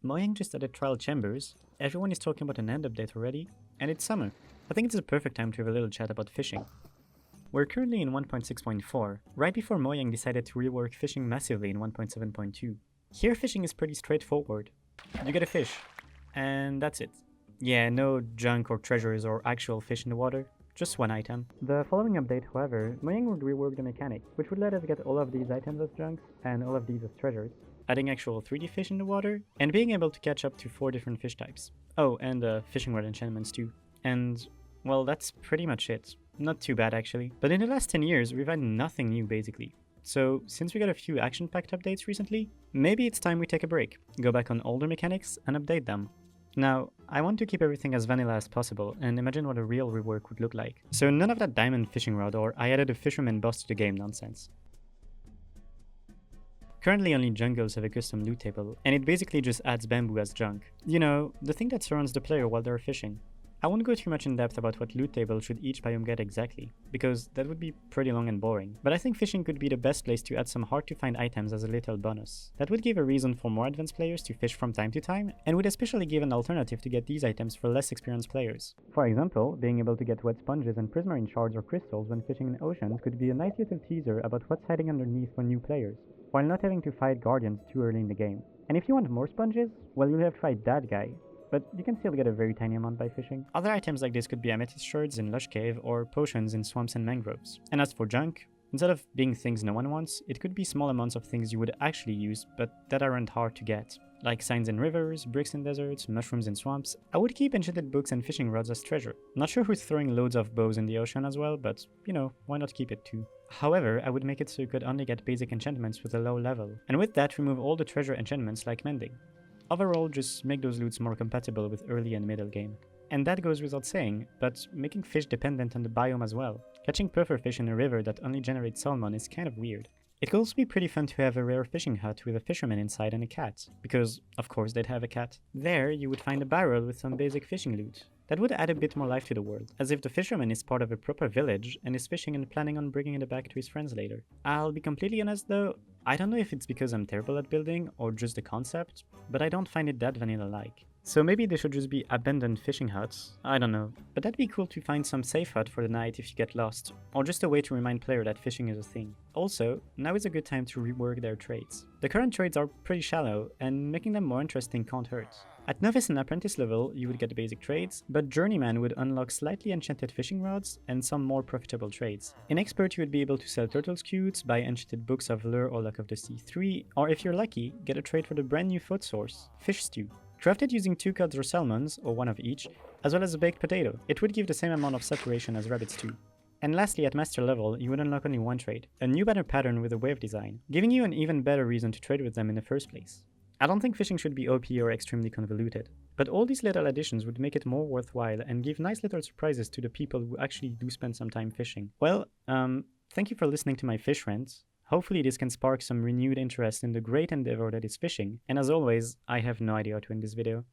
Mojang just added trial chambers, everyone is talking about an end update already, and it's summer. I think it's a perfect time to have a little chat about fishing. We're currently in 1.6.4, right before Mojang decided to rework fishing massively in 1.7.2. Here fishing is pretty straightforward. You get a fish, and that's it. Yeah, no junk or treasures or actual fish in the water, just one item. The following update, however, Mojang would rework the mechanic, which would let us get all of these items as junks and all of these as treasures, adding actual 3D fish in the water, and being able to catch up to 4 different fish types. Oh, and fishing rod enchantments too. And, well, that's pretty much it. Not too bad actually. But in the last 10 years, we've had nothing new basically. So, since we got a few action-packed updates recently, maybe it's time we take a break, go back on older mechanics, and update them. Now, I want to keep everything as vanilla as possible and imagine what a real rework would look like. So none of that diamond fishing rod or I added a fisherman boss to the game nonsense. Currently only jungles have a custom loot table, and it basically just adds bamboo as junk. You know, the thing that surrounds the player while they're fishing. I won't go too much in depth about what loot table should each biome get exactly, because that would be pretty long and boring, but I think fishing could be the best place to add some hard to find items as a little bonus. That would give a reason for more advanced players to fish from time to time, and would especially give an alternative to get these items for less experienced players. For example, being able to get wet sponges and prismarine shards or crystals when fishing in oceans could be a nice little teaser about what's hiding underneath for new players, while not having to fight guardians too early in the game. And if you want more sponges, well, you'll have to fight that guy, but you can still get a very tiny amount by fishing. Other items like this could be amethyst shards in Lush Cave or potions in swamps and mangroves. And as for junk, instead of being things no one wants, it could be small amounts of things you would actually use but that aren't hard to get. Like signs in rivers, bricks in deserts, mushrooms in swamps. I would keep enchanted books and fishing rods as treasure. Not sure who's throwing loads of bows in the ocean as well, but you know, why not keep it too? However, I would make it so you could only get basic enchantments with a low level. And with that, remove all the treasure enchantments like mending. Overall, just make those loots more compatible with early and middle game. And that goes without saying, but making fish dependent on the biome as well. Catching pufferfish in a river that only generates salmon is kind of weird. It could also be pretty fun to have a rare fishing hut with a fisherman inside and a cat, because of course they'd have a cat. There you would find a barrel with some basic fishing loot. That would add a bit more life to the world, as if the fisherman is part of a proper village and is fishing and planning on bringing it back to his friends later. I'll be completely honest though, I don't know if it's because I'm terrible at building or just the concept, but I don't find it that vanilla-like. So maybe they should just be abandoned fishing huts, I don't know. But that'd be cool to find some safe hut for the night if you get lost, or just a way to remind player that fishing is a thing. Also, now is a good time to rework their trades. The current trades are pretty shallow, and making them more interesting can't hurt. At Novice and Apprentice level, you would get the basic trades, but Journeyman would unlock slightly enchanted fishing rods and some more profitable trades. In Expert, you would be able to sell turtle scutes, buy enchanted books of Lure or Luck of the Sea 3, or if you're lucky, get a trade for the brand new food source, Fish Stew. Crafted using 2 cuds or salmons, or one of each, as well as a baked potato. It would give the same amount of saturation as rabbit stew. And lastly, at Master level, you would unlock only one trade, a new banner pattern with a wave design, giving you an even better reason to trade with them in the first place. I don't think fishing should be OP or extremely convoluted, but all these little additions would make it more worthwhile and give nice little surprises to the people who actually do spend some time fishing. Well, thank you for listening to my fish rant. Hopefully this can spark some renewed interest in the great endeavor that is fishing, and as always, I have no idea how to end this video.